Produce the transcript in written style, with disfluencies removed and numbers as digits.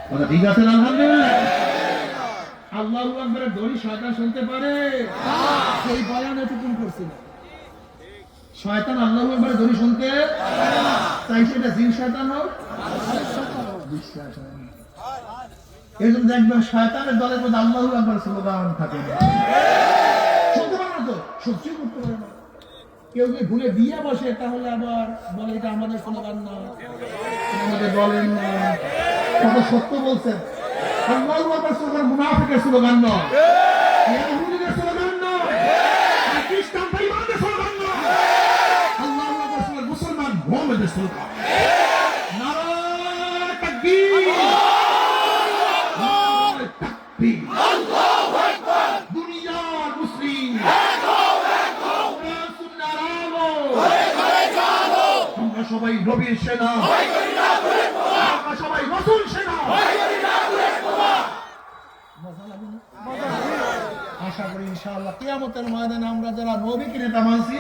কথা ঠিক আছে আলহামদুলিল্লাহ। আল্লাহু আকবারের ধ্বনি শয়তান শুনতে পারে? সেই বয়ান এতক্ষণ করছিল শয়তান আল্লাহু আকবারের ধ্বনি শুনতে পারে না। তাই সেটা জিন শয়তান হোক, এই জন্য দেখবেন শয়তানের দলের মধ্যে আল্লাহু আকবার স্লোগান থাকে না। শুনতে পারে না তো, সহ্যই করতে পারে না। কেউ যদি ভুলে দিয়ে বসে তাহলে আবার বলে এটা আমাদের স্লোগান না, আমাদের বলেন না। কত সত্য বলছেন। আল্লাহু আকবার স্লোগান মুনাফিকের স্লোগান নয়, ইহুদিদের স্লোগান নয়, খ্রিস্টান বেঈমানদের স্লোগান নয়। আল্লাহু আকবার স্লোগান মুসলমান মুমিনদের স্লোগান। নারায়ে তাকবীর, নারায়ে তাকবীর, আল্লাহু আকবার। দুনিয়ার মুসলিম আমরা সবাই নবীর সেনা, আমরা সবাই রাসূল সেনা। আশা করি ইনশাআল্লাহ কিয়ামতের ময়দানে আমরা যারা নবীকে নেতা মানছি